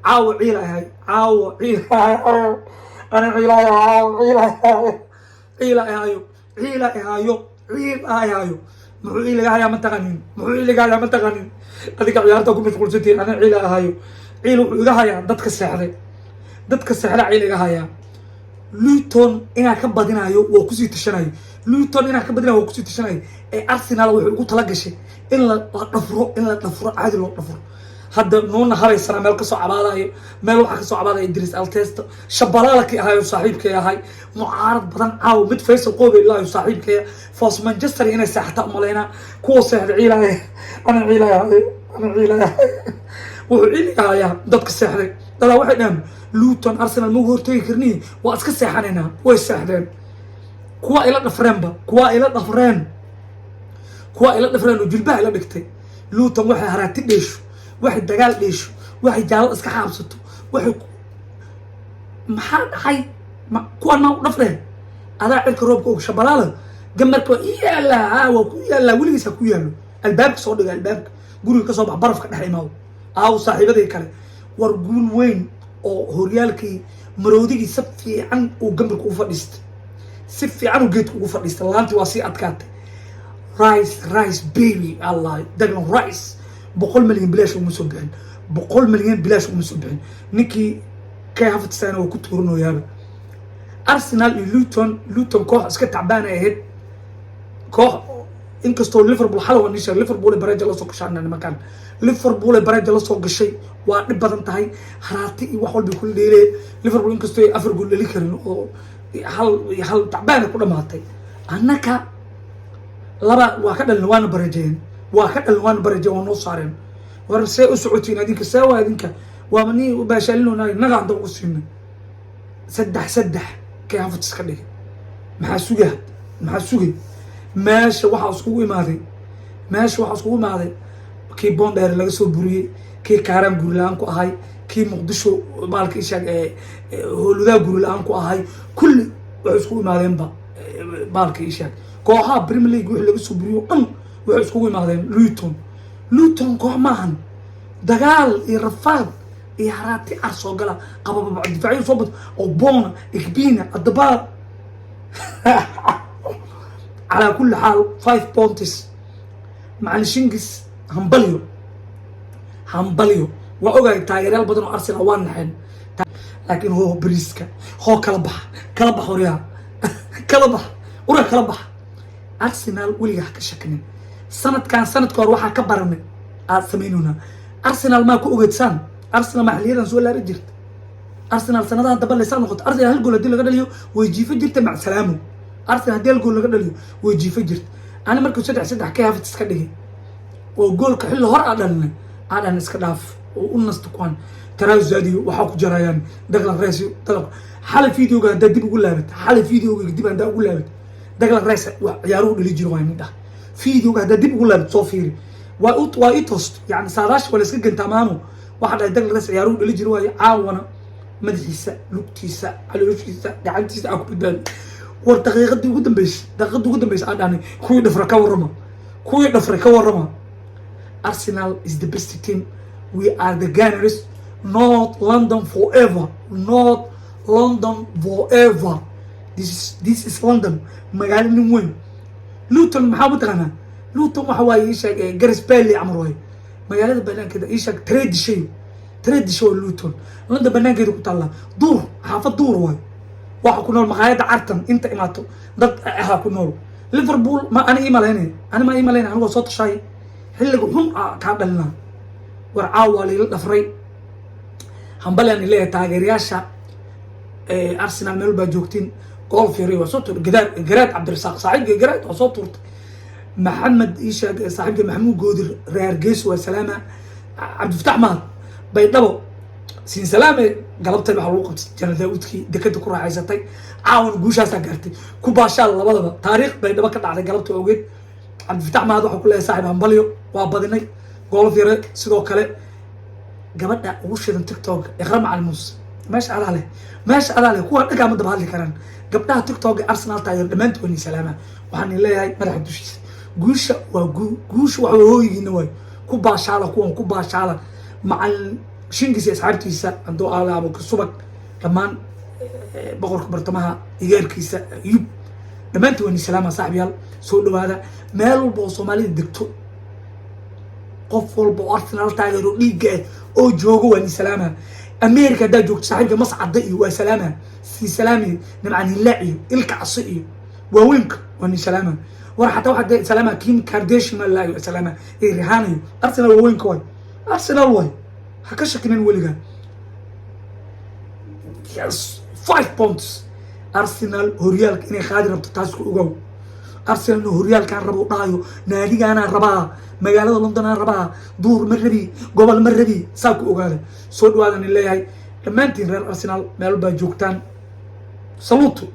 عاو عيلة هاي عاو عيلة هاي أنا عيلة عاو عيلة هاي عيلة هايو عيلة هايو عيلة هايو محو عيلة هاي ما تغنين محو عيلة هاي ما تغنين هذيك عيارتكم مشغول ستين أنا عيلة هايو عيلة عيلة هاي دتك السحرة عيلة هاي لوتون إنا كبدينايو وكسي تشنايو لوتون إنا كبدينايو وكسي تشنايو أرسنال وحي ugu tala gashay in la dhafro caadi loo dhafro hadda nuuna haraysana meel kasoo cabaadayo meel waxa kasoo cabaadaya Idris Altesto shabalaalkii ahayo saaxiibkay ahay mucaarad badan caaw mid Faysal Qoobe ilaahay saaxiibkay Foos Manchester inay saaxata umaleyna kuwa seexda ciilay ana wuxuu ciilaya dadka seexday dada waxay dhahan Luton Arsenal ma hortay karni waa iska seexanayna way seexdeen kuwa ila dhafreen oo jilbaha ila dhigtay Luton waxay haraati dheesho waxay dagaal dheesho waxay jaalo iska xaabsato waxay maxaa dhahay kuwa ma dhafreen adaa cirka roobka oo shabalaala gamarka waa ku yaala wiligiisa ku yaalo albaabka soo dhiga albaabka guriga ka soo bax barafka dhex imaado aaw saaxiibaday kale war guul weyn oo horyaalkii maroodigii si fiican uu gambarka u fadhiistay si fiican uu geedka ugu fadhiistay laantii waa sii adkaatay rice baby allah Declan Rice 100 milyan bilaash uma soo bixin 100 milyan bilaash uma soo bixin ninkii ka hafadsan oo ku tuuranayaaba Arsenal iyo Luton koox iska tacbaan ay ahayd koox inkastoo Liverpool xalwa nisha Liverpool baraja la soo gashay makan Liverpool baraja la soo gashay waa dhib badan tahay haraati iyo wax walba ku dheelee Liverpool inkastoo ay afar gool dhali karin oo hal tacbaan ku dhamaatay annaka laba waa ka dhalin waan barajeen waa noo saareen war see u socotiin adinka saawa adinka waa mani u baashalinoonay naga hadda u siinay saddex ka hafad iska dhig maxaa sugay meesha waxa iskugu imaaday kii Bondheer laga soo buriyay kii Kaaran guri la'aan ku ahay kii Muqdisho maalka ishaag holudaa guri la'aan ku ahay kulli wax iskugu imaadeen maalka ishaag kooxaha Premier League wixii laga soo buriyo dhan waxay iskugu imaadeen Luton koox maahan dagaal iyo rafaad iyo haraati soo gala qababa difaaciyo soo bad oo Bona Igbina Adaba على كل حال 5 بونتس مع الشنجس همبليو واوغاي تايريال بدن ارسنال وان نحن لكن هو بريسكا هو كلبح وريا كلبح ارسنال ولي ka shakinin sanad koor waxa ka baranay sameynuna Arsenal ma ku ogeedsan Arsenal maxliyadan soo laari jirta Arsenal sanadaha daba leesan noqoto Arsenal hal gool hadii laga dhaliyo way jiifa jirta mac salaamo Arsenal hadii gool laga dhaliyo way jiifa jirta ana markuu 3-3 ka hafid iska dhigay oo goolka xilli hor aadan iska dhaaf oo u nasto kuwan taraazadiyo waxa ku jarayaan Declan Rice talab xal fiidiyoga hadda dib ugu laabat Declan Rice ciyaaruhu dhali jiro waa mid ah fiidiyoga hadda dib ugu laabat soo fiiri waa itost yani saadash wala iska gantamaano waxa dhahay Declan Rice ciyaaruhu dhali jiro waa caawana madaxiisa lugtiisa calooshiisa gacantiisa aku badbaad war daqiiqadii ugu dambeysay aadani kuwii dhafra ka warrama Arsenal is the best team we are the Gunners not London forever this is London magaalada weyn Luton maxaa u taqaana Luton waxa waaye ishaag Garsbell amar way magaalada banaankeeda ishaag trade show Luton London banaankeeda ku taala duur xaafad duur way waxa ku nool maqaayada Carton inta imaato dad aha ku nool Liverpool ma ana iimalayna aniga soo tashay xilliga xun ka dhalna war caawali la dhafray hambalan ilaa taageerayaasha Arsenal meel ba joogtiin gool fiiri waa soo tur garaad Cabdirasaaq saaxiibka garaad waa soo turtay Maxamed Ishaag saaxiibka Maxamuud Goodir reer gees waa salaama Cabdifataax Mahad baydhabo siin salaame galabtay waxa lagu qabtay Janal Daawudkii dekada ku raaxaysatay caawan guushaas gaartay ku baashaal labadaba taariikh baydhabo ka dhacday galabta ogeed Cabdifataax Mahad waxa ku leeyahay saaxiib hambalyo waa badinay gool fiire sidoo kale gabadha ugu shidan TikTok Iqra Macalmuus meesha alaale kuwa dhaga ma daba hadli karaan gabdhaha TikTok Arsenal taageer dhamaantood salaama waxaan leeyahay madax dushiisa guusha waa hooyigiina way كوباشالا كون كوباشالا مع شينجيس أصحابتيسا عندو آلا أبو كسبك كمان بقول برتمها يغير كيسا يوب لما أنت وإني سلامة صاحبي يلا سؤال هذا مالو بو صومالي دكتور قفل بو أرسنال تاجرو ليجا أو جوجو وإني سلامة أمريكا دا جوج صاحبك مصعد ضئي وسلامة في سلامي نمعني اللاعي الكعصي ووينك وإني سلامة وراح حتى واحد سلامة كيم كارديشيان لا سلامة إيه ريحاني أرسنال ووينك واي أرسنال واي حكشك من ولقى يس 5 بونتس أرسنال هوريال إني خادر بتتاسك أوجو أرسنال هوريال كان ربو طايو نادي أنا ربا مقالة لندن ربا دور مربي قبل مربي ساك أوجاله صود وهذا اللي هاي لما أنت رأي أرسنال مالبا جوكتان سلوتو